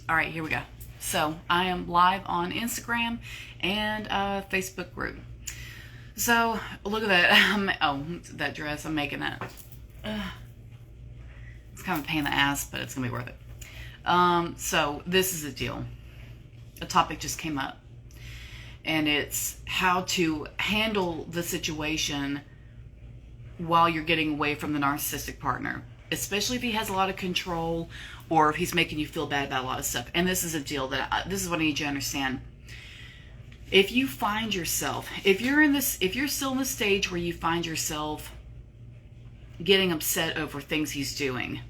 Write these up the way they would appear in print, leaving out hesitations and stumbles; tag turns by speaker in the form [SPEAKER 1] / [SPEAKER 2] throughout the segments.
[SPEAKER 1] All right, here we go. So I am live on Instagram and Facebook group. So look at that. Oh, that dress. I'm making that. It's kind of a pain in the ass, but it's gonna be worth it. So this is the deal. A topic just came up, and it's how to handle the situation while you're getting away from the narcissistic partner, especially if he has a lot of control or if he's making you feel bad about a lot of stuff. And this is a deal that this is what I need you to understand. If you find yourself, if you're still in the stage where you find yourself getting upset over things he's doing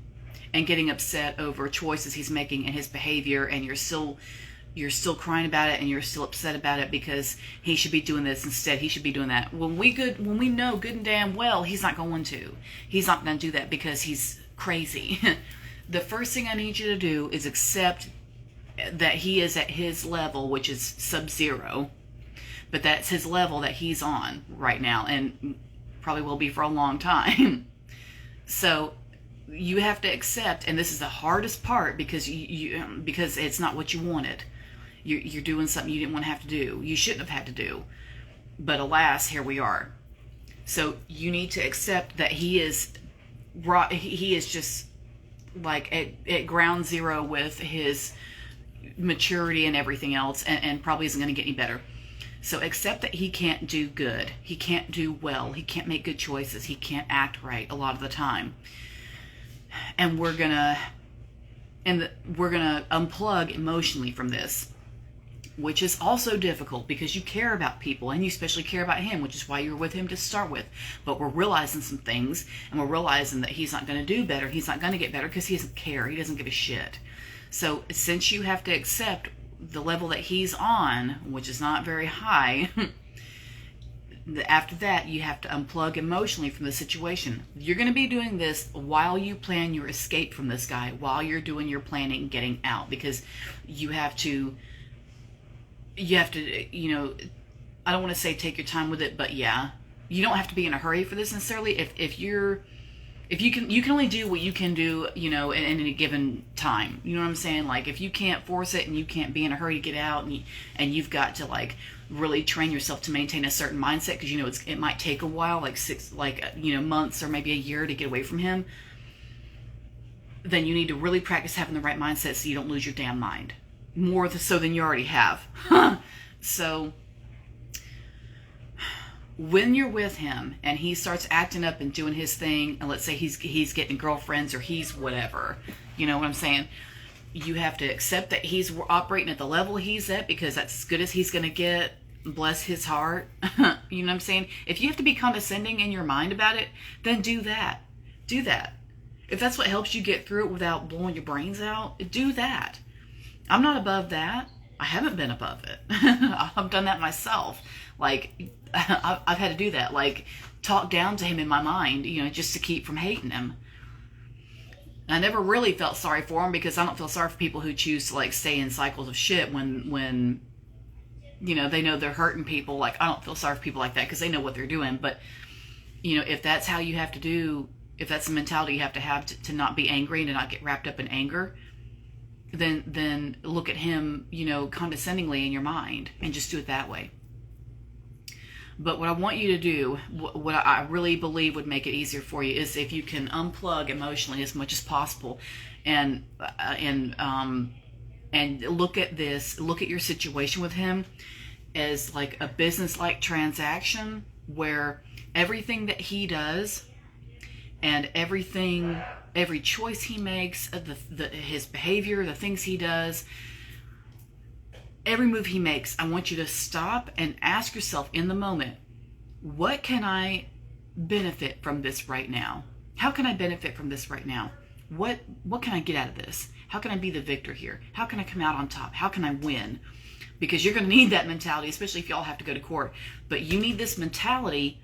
[SPEAKER 1] and getting upset over choices he's making and his behavior, and you're still crying about it and you're still upset about it because he should be doing this instead, he should be doing that. When we know good and damn well he's not going to. He's not going to do that because he's crazy. The first thing I need you to do is accept that he is at his level, which is sub-zero, but that's his level that he's on right now and probably will be for a long time. So you have to accept, and this is the hardest part because because it's not what you wanted. You're doing something you didn't want to have to do. You shouldn't have had to do. But alas, here we are. So you need to accept that he is just like at ground zero with his maturity and everything else, and probably isn't going to get any better. So accept that he can't do good. He can't do well. He can't make good choices. He can't act right a lot of the time. And we're gonna unplug emotionally from this, which is also difficult because you care about people and you especially care about him, which is why you were with him to start with. But we're realizing some things, and we're realizing that he's not going to do better. He's not going to get better because he doesn't care. He doesn't give a shit. So since you have to accept the level that he's on, which is not very high, after that you have to unplug emotionally from the situation. You're going to be doing this while you plan your escape from this guy, while you're doing your planning getting out, because you have to, you know, I don't want to say take your time with it, but yeah, you don't have to be in a hurry for this necessarily. If you can only do what you can do, you know, in any given time. You know what I'm saying? Like, if you can't force it and you can't be in a hurry to get out, and you've got to like really train yourself to maintain a certain mindset, because you know it might take a while, like months or maybe a year to get away from him, then you need to really practice having the right mindset so you don't lose your damn mind. More so than you already have. So when you're with him and he starts acting up and doing his thing, and let's say he's getting girlfriends or he's whatever, you know what I'm saying? You have to accept that he's operating at the level he's at because that's as good as he's going to get. Bless his heart. You know what I'm saying? If you have to be condescending in your mind about it, then do that. Do that. If that's what helps you get through it without blowing your brains out, do that. I'm not above that. I haven't been above it. I've done that myself. Like, I've had to do that. Like, talk down to him in my mind, you know, just to keep from hating him. And I never really felt sorry for him because I don't feel sorry for people who choose to like stay in cycles of shit when you know, they know they're hurting people. Like, I don't feel sorry for people like that because they know what they're doing. But, you know, if that's how you have to do, if that's the mentality you have to not be angry and to not get wrapped up in anger, then look at him, you know, condescendingly in your mind and just do it that way. But what I want you to do, what I really believe would make it easier for you, is if you can unplug emotionally as much as possible, and look at this, look at your situation with him as like a business-like transaction where everything that he does and every choice he makes, his behavior, the things he does, every move he makes, I want you to stop and ask yourself in the moment, what can I benefit from this right now? How can I benefit from this right now? What can I get out of this? How can I be the victor here? How can I come out on top? How can I win? Because you're going to need that mentality, especially if y'all have to go to court. But you need this mentality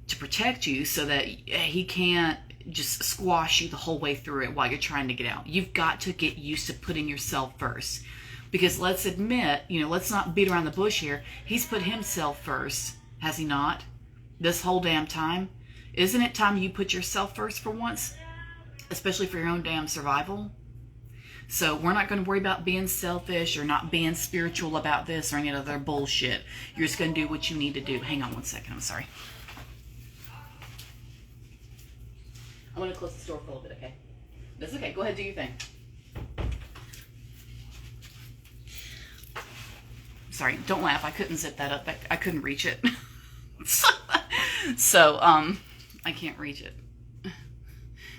[SPEAKER 1] to protect you so that he can't just squash you the whole way through it while you're trying to get out. You've got to get used to putting yourself first. Because let's admit, you know, let's not beat around the bush here. He's put himself first, has he not? This whole damn time. Isn't it time you put yourself first for once? Especially for your own damn survival? So we're not going to worry about being selfish or not being spiritual about this or any other bullshit. You're just going to do what you need to do. Hang on one second. I'm sorry. I'm going to close this door for a little bit, okay? That's okay. Go ahead, do your thing. Sorry, don't laugh. I couldn't zip that up. I couldn't reach it. So, I can't reach it.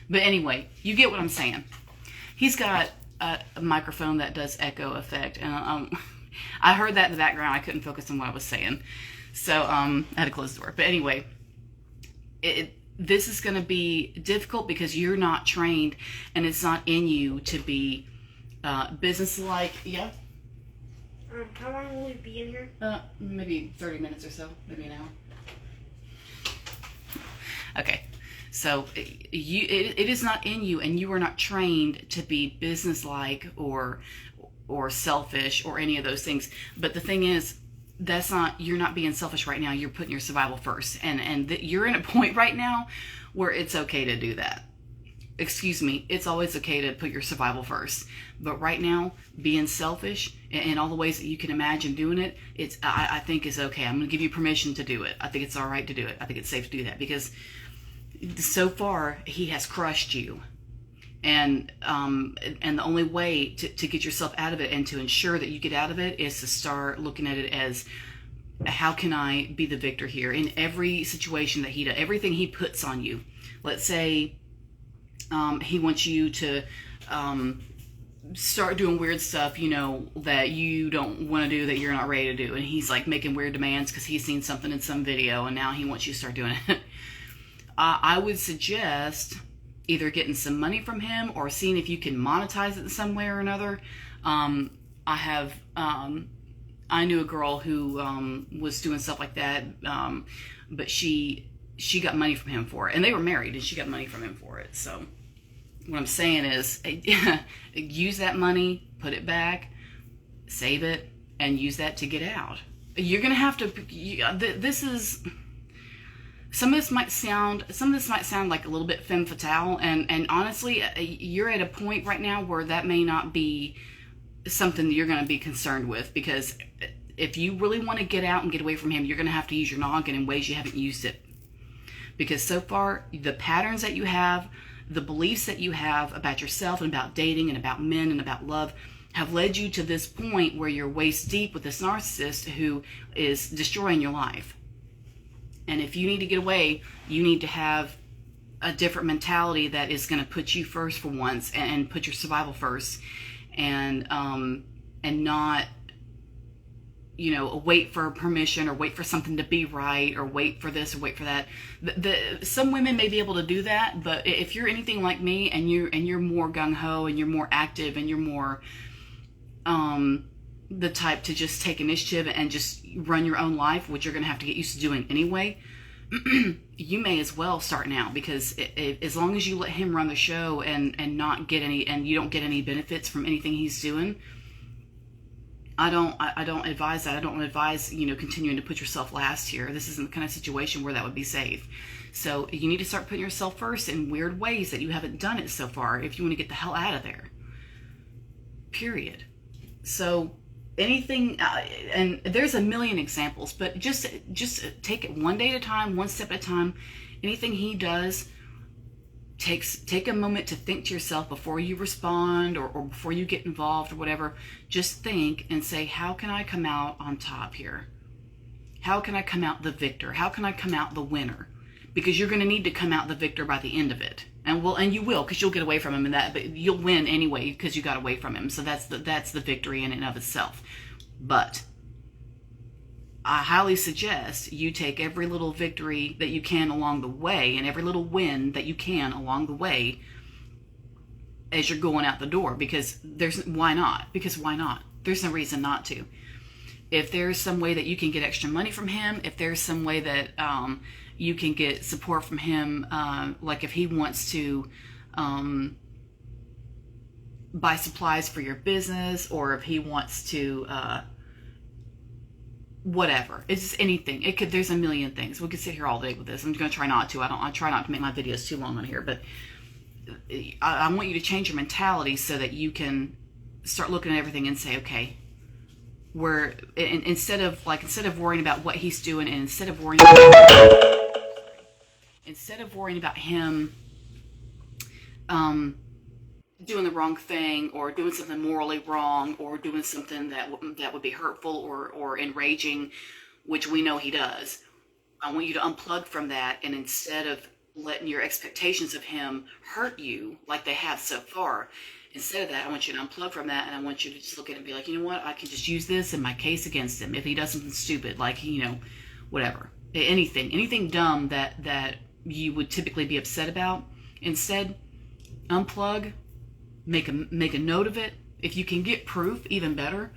[SPEAKER 1] But anyway, you get what I'm saying. He's got a microphone that does echo effect. And I heard that in the background. I couldn't focus on what I was saying. So, I had to close the door. But anyway, this is going to be difficult because you're not trained and it's not in you to be businesslike. Yeah?
[SPEAKER 2] How long will we be in here?
[SPEAKER 1] Maybe 30 minutes or so. Maybe an hour. Okay. So it is not in you, and you are not trained to be businesslike or selfish or any of those things. But the thing is, you're not being selfish right now. You're putting your survival first, and you're in a point right now where it's okay to do that. Excuse me, it's always okay to put your survival first. But right now, being selfish in all the ways that you can imagine doing it, I think is okay. I'm going to give you permission to do it. I think it's all right to do it. I think it's safe to do that because so far he has crushed you. And the only way to get yourself out of it and to ensure that you get out of it is to start looking at it as, how can I be the victor here in every situation that he does, everything he puts on you. Let's say he wants you to start doing weird stuff, that you don't want to do, that you're not ready to do. And he's like making weird demands because he's seen something in some video and now he wants you to start doing it. I would suggest either getting some money from him or seeing if you can monetize it in some way or another. I knew a girl who was doing stuff like that, but she got money from him for it. And they were married and she got money from him for it. So what I'm saying is, use that money, put it back, save it, and use that to get out. You're going to have to, some of this might sound like a little bit femme fatale, and honestly, you're at a point right now where that may not be something that you're going to be concerned with, because if you really want to get out and get away from him, you're going to have to use your noggin in ways you haven't used it. Because so far, the patterns that you have, the beliefs that you have about yourself and about dating and about men and about love have led you to this point where you're waist deep with this narcissist who is destroying your life. And if you need to get away, you need to have a different mentality that is going to put you first for once and put your survival first, and not, wait for permission or wait for something to be right or wait for this or wait for that. Some women may be able to do that, but if you're anything like me and you're more gung-ho and you're more active and you're more the type to just take initiative and just run your own life, which you're going to have to get used to doing anyway, you may as well start now, because as long as you let him run the show and not get any, and you don't get any benefits from anything he's doing, I don't advise that. I don't advise, continuing to put yourself last here. This isn't the kind of situation where that would be safe. So you need to start putting yourself first in weird ways that you haven't done it so far if you want to get the hell out of there. Period. So anything, and there's a million examples, but just take it one day at a time, one step at a time. Anything he does, take a moment to think to yourself before you respond or before you get involved or whatever. Just think and say, how can I come out on top here? How can I come out the victor? How can I come out the winner? Because you're going to need to come out the victor by the end of it. And you will, because you'll get away from him, but you'll win anyway because you got away from him. So that's the victory in and of itself. But I highly suggest you take every little victory that you can along the way and every little win that you can along the way as you're going out the door, because why not? Because why not? There's no reason not to. If there's some way that you can get extra money from him, if there's some way that you can get support from him, like if he wants to buy supplies for your business, or if he wants to whatever, it's just anything. There's a million things. We could sit here all day with this. I'm going to try not to. I try not to make my videos too long on here, but I want you to change your mentality so that you can start looking at everything and say, okay, instead of worrying about what he's doing, and instead of worrying about him doing the wrong thing, or doing something morally wrong, or doing something that would be hurtful or enraging, which we know he does. I want you to unplug from that, and instead of letting your expectations of him hurt you like they have so far, instead of that, I want you to unplug from that, and I want you to just look at it and be like, you know what, I can just use this in my case against him if he does something stupid, like, whatever, anything dumb that you would typically be upset about. Instead, unplug, make a note of it. If you can get proof, even better,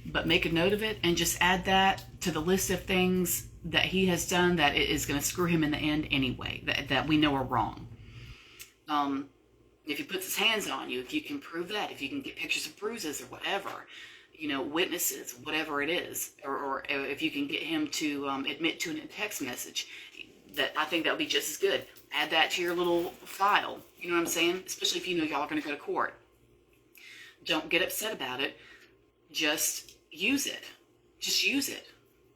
[SPEAKER 1] but make a note of it and just add that to the list of things that he has done that is going to screw him in the end anyway, that we know are wrong. If he puts his hands on you, if you can prove that, if you can get pictures of bruises or whatever, witnesses, whatever it is, or if you can get him to admit to a text message, that I think that would be just as good. Add that to your little file. You know what I'm saying? Especially if y'all are going to go to court. Don't get upset about it. Just use it. Just use it.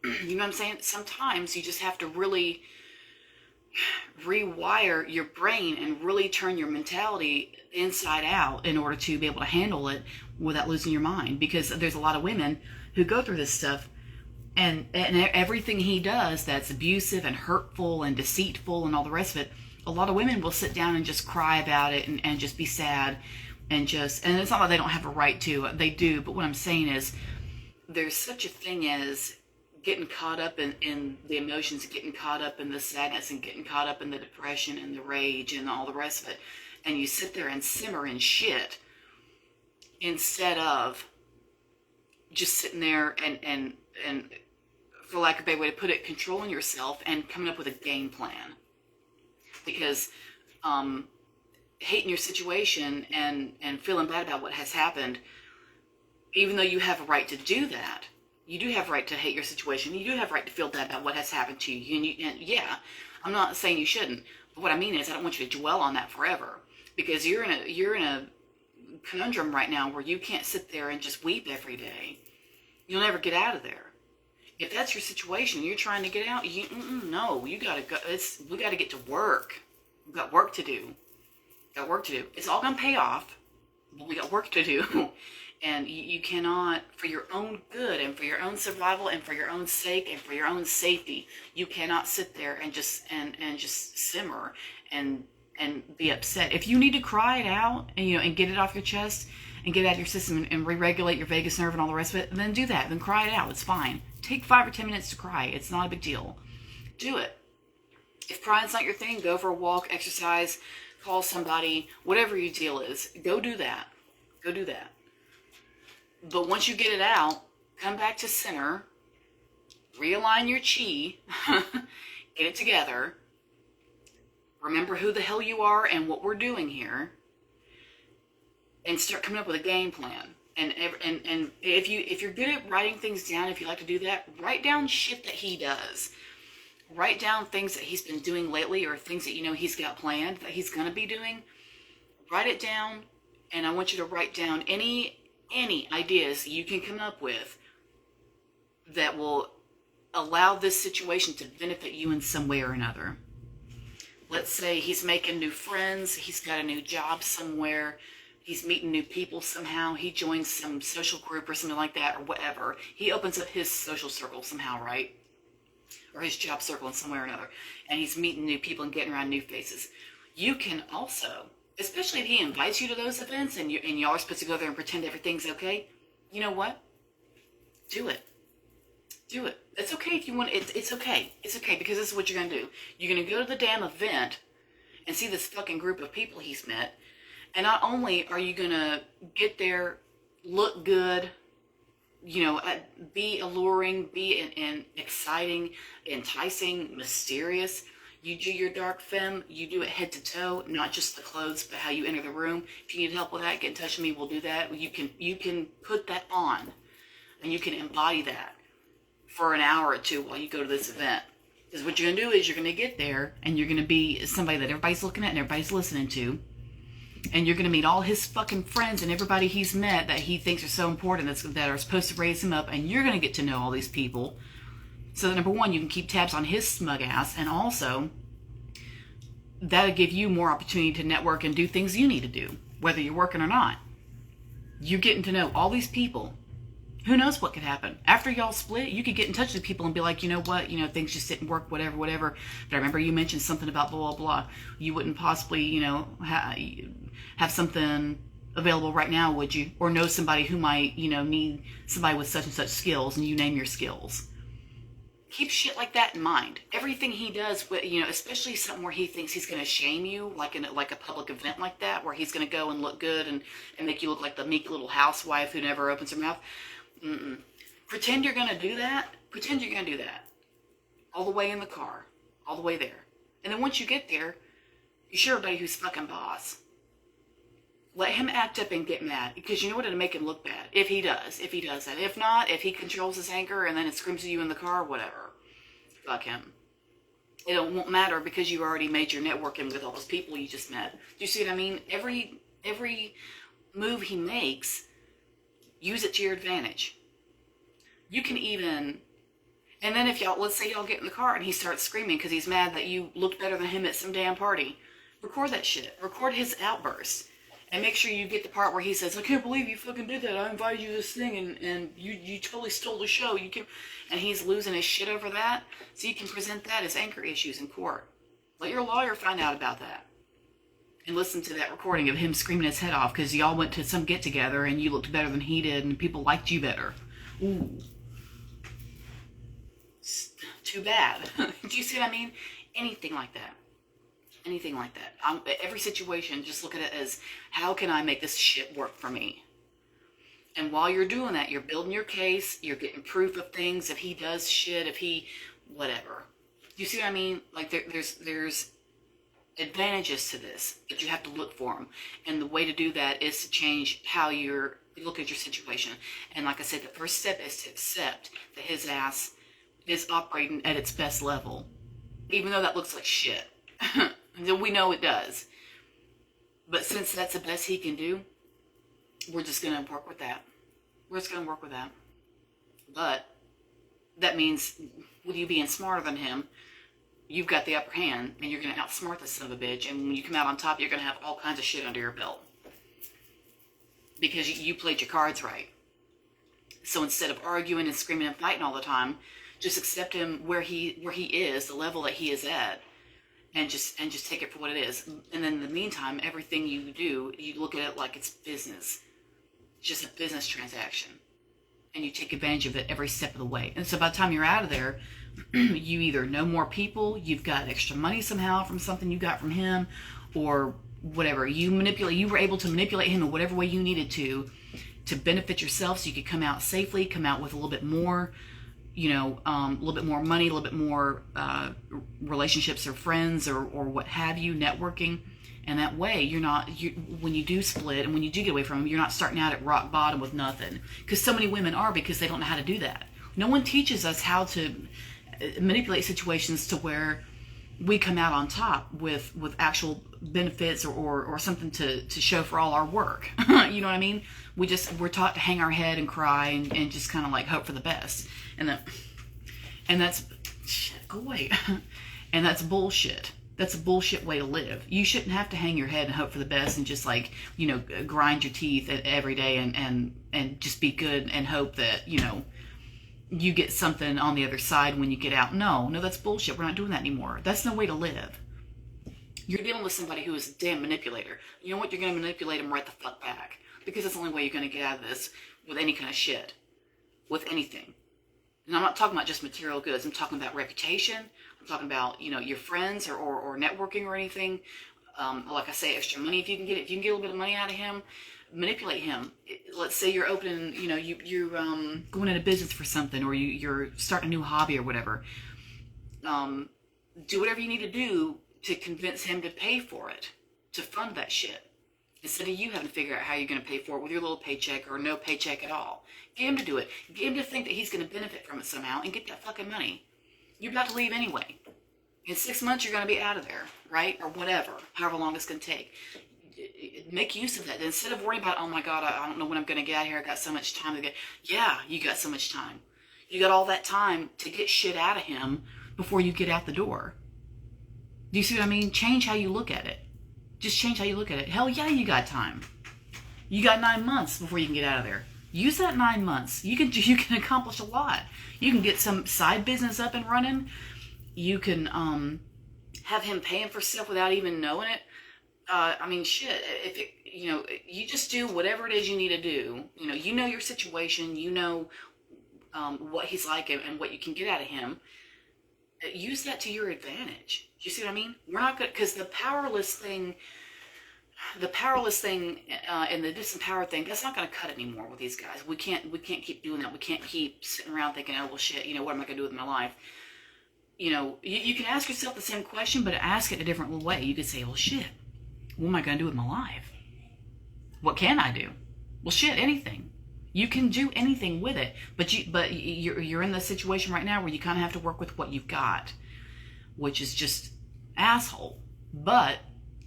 [SPEAKER 1] You know what I'm saying? Sometimes you just have to really rewire your brain and really turn your mentality inside out in order to be able to handle it without losing your mind. Because there's a lot of women who go through this stuff, and everything he does that's abusive and hurtful and deceitful and all the rest of it, a lot of women will sit down and just cry about it and just be sad and it's not that they don't have a right to, they do, but what I'm saying is there's such a thing as getting caught up in the emotions, getting caught up in the sadness, and getting caught up in the depression and the rage and all the rest of it, and you sit there and simmer in shit instead of just sitting there and for lack of a better way to put it, controlling yourself and coming up with a game plan. Because hating your situation and feeling bad about what has happened, even though you have a right to do that, you do have a right to hate your situation. You do have a right to feel bad about what has happened to you. And yeah, I'm not saying you shouldn't. But what I mean is, I don't want you to dwell on that forever, because you're in a conundrum right now where you can't sit there and just weep every day. You'll never get out of there. If that's your situation, you're trying to get out. No, you gotta go. We gotta get to work. We've got work to do. It's all gonna pay off, but we got work to do. And you cannot, for your own good and for your own survival and for your own sake and for your own safety, you cannot sit there and just simmer and be upset. If you need to cry it out and get it off your chest and get it out of your system and re-regulate your vagus nerve and all the rest of it, then do that. Then cry it out. It's fine. Take 5 or 10 minutes to cry. It's not a big deal. Do it. If crying's not your thing, go for a walk, exercise, call somebody, whatever your deal is. Go do that. But once you get it out, come back to center, realign your chi, get it together, remember who the hell you are and what we're doing here, and start coming up with a game plan. And if you're good at writing things down, if you like to do that, write down shit that he does. Write down things that he's been doing lately, or things that he's got planned that he's going to be doing. Write it down, and I want you to write down any ideas you can come up with that will allow this situation to benefit you in some way or another. Let's say he's making new friends, he's got a new job somewhere, he's meeting new people somehow, he joins some social group or something like that, or whatever. He opens up his social circle somehow, right? Or his job circle in some way or another. And he's meeting new people and getting around new faces. You can also, especially if he invites you to those events and y'all are supposed to go there and pretend everything's okay, you know what? Do it. It's okay if you want. It's okay. It's okay, because this is what you're going to do. You're going to go to the damn event and see this fucking group of people he's met. And not only are you going to get there, look good, be alluring, be exciting, enticing, mysterious. You do your dark femme, you do it head to toe, not just the clothes, but how you enter the room. If you need help with that, get in touch with me, we'll do that. You can put that on, and you can embody that for an hour or two while you go to this event. Because what you're going to do is you're going to get there, and you're going to be somebody that everybody's looking at and everybody's listening to. And you're going to meet all his fucking friends and everybody he's met that he thinks are so important that are supposed to raise him up. And you're going to get to know all these people. So that, number one, you can keep tabs on his smug ass. And also, that'll give you more opportunity to network and do things you need to do, whether you're working or not. You're getting to know all these people. Who knows what could happen? After y'all split, you could get in touch with people and be like, you know what, things just didn't work, whatever. But I remember you mentioned something about blah, blah, blah. You wouldn't possibly, have something available right now, would you? Or know somebody who might, need somebody with such and such skills, and you name your skills. Keep shit like that in mind. Everything he does, especially something where he thinks he's going to shame you, like a public event like that, where he's going to go and look good and make you look like the meek little housewife who never opens her mouth. Pretend you're going to do that. Pretend you're going to do that. All the way in the car. All the way there. And then once you get there, you show everybody who's fucking boss. Let him act up and get mad. Because you know what? It'll make him look bad. If he does that. If not, if he controls his anger and then it screams at you in the car, whatever. Fuck him. It won't matter because you already made your networking with all those people you just met. Do you see what I mean? Every move he makes, use it to your advantage. You can even, and then if let's say y'all get in the car and he starts screaming because he's mad that you looked better than him at some damn party. Record that shit. Record his outburst. And make sure you get the part where he says, I can't believe you fucking did that. I invited you to this thing and you totally stole the show. And he's losing his shit over that. So you can present that as anger issues in court. Let your lawyer find out about that. And listen to that recording of him screaming his head off because y'all went to some get together and you looked better than he did and people liked you better. Ooh. Too bad. Do you see what I mean? Anything like that. Anything like that. Every situation, just look at it as, how can I make this shit work for me? And while you're doing that, you're building your case, you're getting proof of things, if he does shit, if he, whatever. Do you see what I mean? Like, there's advantages to this, but you have to look for them. And the way to do that is to change how you look at your situation. And like I said, the first step is to accept that his ass is operating at its best level. Even though that looks like shit. We know it does. But since that's the best he can do, we're just going to work with that. We're just going to work with that. But that means with you being smarter than him, you've got the upper hand and you're going to outsmart this son of a bitch. And when you come out on top, you're going to have all kinds of shit under your belt. Because you played your cards right. So instead of arguing and screaming and fighting all the time, just accept him where he is, the level that he is at. And just take it for what it is. And then in the meantime, everything you do, you look at it like it's business. It's just a business transaction. And you take advantage of it every step of the way. And so by the time you're out of there, you either know more people, you've got extra money somehow from something you got from him, or whatever. You were able to manipulate him in whatever way you needed to benefit yourself so you could come out safely, come out with a little bit more, a little bit more money, a little bit more relationships or friends or what have you, networking. And that way, when you do split and when you do get away from them, you're not starting out at rock bottom with nothing. Because so many women are, because they don't know how to do that. No one teaches us how to manipulate situations to where we come out on top with actual benefits or something to show for all our work. You know what I mean? We're taught to hang our head and cry and just kind of like hope for the best. And that's shit, go away. And that's bullshit. That's a bullshit way to live. You shouldn't have to hang your head and hope for the best and just grind your teeth every day and just be good and hope that, you get something on the other side when you get out. No, that's bullshit. We're not doing that anymore. That's no way to live. You're dealing with somebody who is a damn manipulator. You know what? You're going to manipulate them right the fuck back. Because that's the only way you're going to get out of this with any kind of shit. With anything. And I'm not talking about just material goods. I'm talking about reputation. I'm talking about, your friends or networking or anything. Like I say, extra money. If you can get a little bit of money out of him, manipulate him. Let's say you're opening, you're going into business for something, or you're starting a new hobby or whatever. Do whatever you need to do to convince him to pay for it, to fund that shit. Instead of you having to figure out how you're going to pay for it with your little paycheck or no paycheck at all. Get him to do it. Get him to think that he's going to benefit from it somehow and get that fucking money. You're about to leave anyway. In 6 months, you're going to be out of there, right? Or whatever, however long it's going to take. make use of that. Instead of worrying about, oh my God, I don't know when I'm going to get out of here. I got so much time to get. Yeah, you got so much time. You got all that time to get shit out of him before you get out the door. Do you see what I mean? Change how you look at it. Just change how you look at it. Hell yeah, you got time. You got 9 months before you can get out of there. Use that 9 months. You can accomplish a lot. You can get some side business up and running. You can have him paying for stuff without even knowing it. I mean, shit. If it, you just do whatever it is you need to do. You know your situation. You know what he's like and what you can get out of him. Use that to your advantage. Do you see what I mean? We're not good, because the powerless thing and the disempowered thing, that's not going to cut anymore with these guys. We can't keep doing that. We can't keep sitting around thinking, oh well, shit. What am I going to do with my life? You can ask yourself the same question, but ask it a different way. You could say, well, shit. What am I going to do with my life? What can I do? Well, shit, anything. You can do anything with it, but you're in the situation right now where you kind of have to work with what you've got, which is just asshole. But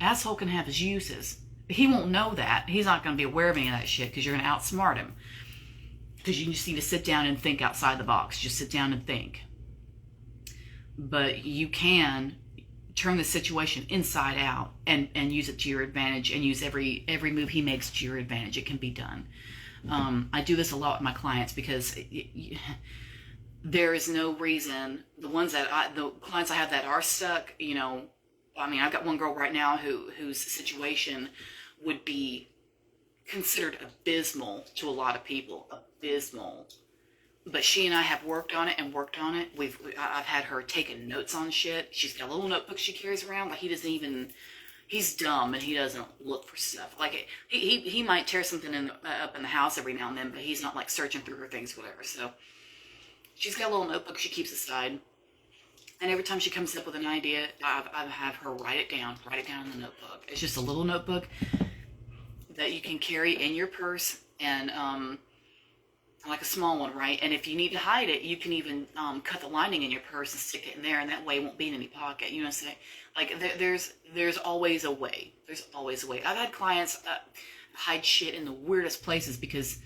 [SPEAKER 1] asshole can have his uses. He won't know that. He's not going to be aware of any of that shit because you're going to outsmart him. Because you just need to sit down and think outside the box. Just sit down and think. But you can turn the situation inside out and use it to your advantage, and use every move he makes to your advantage. It can be done. I do this a lot with my clients because there is no reason. The clients I have that are stuck, I've got one girl right now whose situation would be considered abysmal to a lot of people. Abysmal. But she and I have worked on it. I've had her taking notes on shit. She's got a little notebook she carries around, but he's dumb and he doesn't look for stuff. Like he might tear something up in the house every now and then, but he's not like searching through her things, whatever. So she's got a little notebook she keeps aside, and every time she comes up with an idea, I have her write it down in the notebook. It's just a little notebook that you can carry in your purse, and like a small one, right? And if you need to hide it, you can even cut the lining in your purse and stick it in there, and that way it won't be in any pocket. You know what I'm saying? Like there's always a way. There's always a way. I've had clients hide shit in the weirdest places because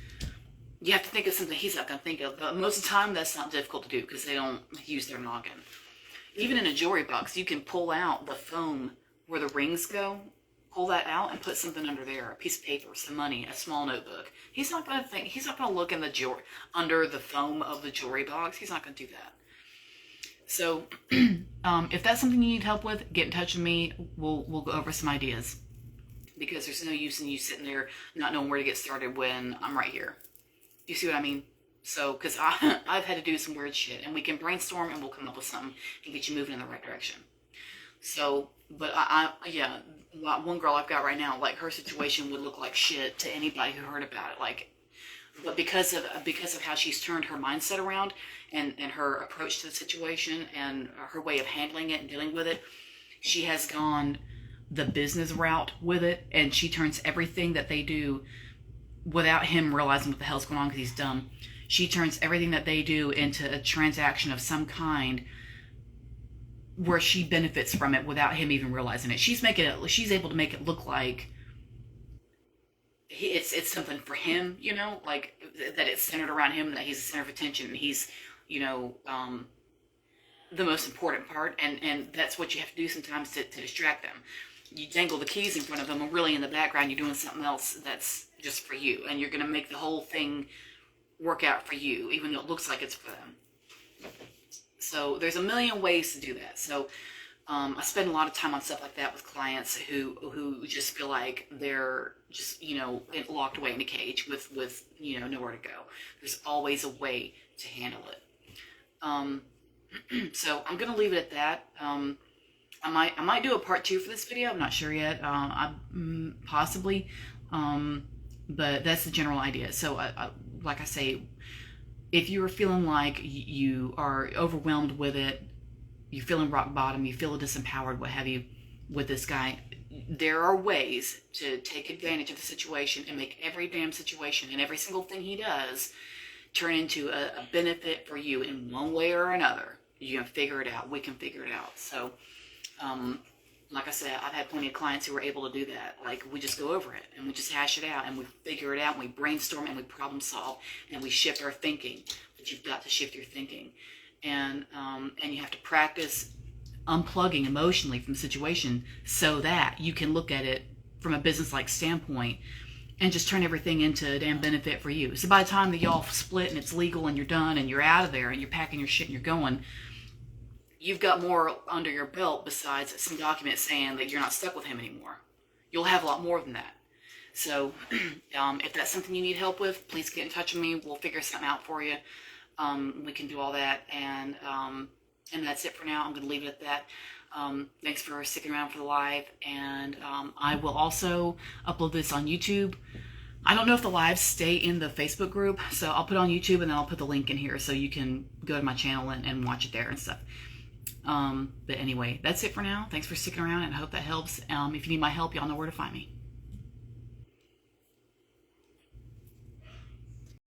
[SPEAKER 1] you have to think of something he's not going to think of. But most of the time, that's not difficult to do because they don't use their noggin. Even in a jewelry box, you can pull out the foam where the rings go. Pull that out and put something under there, a piece of paper, some money, a small notebook. He's not going to look in the jewelry, under the foam of the jewelry box. He's not going to do that. So, if that's something you need help with, get in touch with me. We'll go over some ideas, because there's no use in you sitting there not knowing where to get started when I'm right here. Do you see what I mean? So, because I've had to do some weird shit, and we can brainstorm and we'll come up with something and get you moving in the right direction. So, but one girl I've got right now, like, her situation would look like shit to anybody who heard about it. Like, but because of how she's turned her mindset around and her approach to the situation and her way of handling it and dealing with it, she has gone the business route with it, and she turns everything that they do, without him realizing what the hell's going on because he's dumb, she turns everything that they do into a transaction of some kind where she benefits from it without him even realizing it. She's able to make it look like it's something for him, like that it's centered around him, that he's the center of attention, and he's, the most important part, and that's what you have to do sometimes to distract them. You dangle the keys in front of them, and really in the background you're doing something else that's just for you, and you're going to make the whole thing work out for you, even though it looks like it's for them. So there's a million ways to do that. So I spend a lot of time on stuff like that with clients who just feel like they're just, locked away in a cage with nowhere to go. There's always a way to handle it. So I'm going to leave it at that. I might do a part 2 for this video. I'm not sure yet. Possibly. But that's the general idea. So like I say, if you are feeling like you are overwhelmed with it, you're feeling rock bottom, you feel disempowered, what have you, with this guy, there are ways to take advantage of the situation and make every damn situation and every single thing he does turn into a benefit for you in one way or another. You can figure it out. We can figure it out. So like I said, I've had plenty of clients who were able to do that. Like, we just go over it and we just hash it out and we figure it out and we brainstorm and we problem solve and we shift our thinking. But you've got to shift your thinking, and you have to practice unplugging emotionally from the situation so that you can look at it from a business-like standpoint and just turn everything into a damn benefit for you. So by the time that y'all split and it's legal and you're done and you're out of there and you're packing your shit and you're going, you've got more under your belt besides some document saying that you're not stuck with him anymore. You'll have a lot more than that. So if that's something you need help with, please get in touch with me. We'll figure something out for you. We can do all that. And that's it for now. I'm going to leave it at that. Thanks for sticking around for the live. And I will also upload this on YouTube. I don't know if the lives stay in the Facebook group, so I'll put it on YouTube and then I'll put the link in here so you can go to my channel and watch it there and stuff. But anyway, that's it for now. Thanks for sticking around and I hope that helps. If you need my help, y'all know where to find me.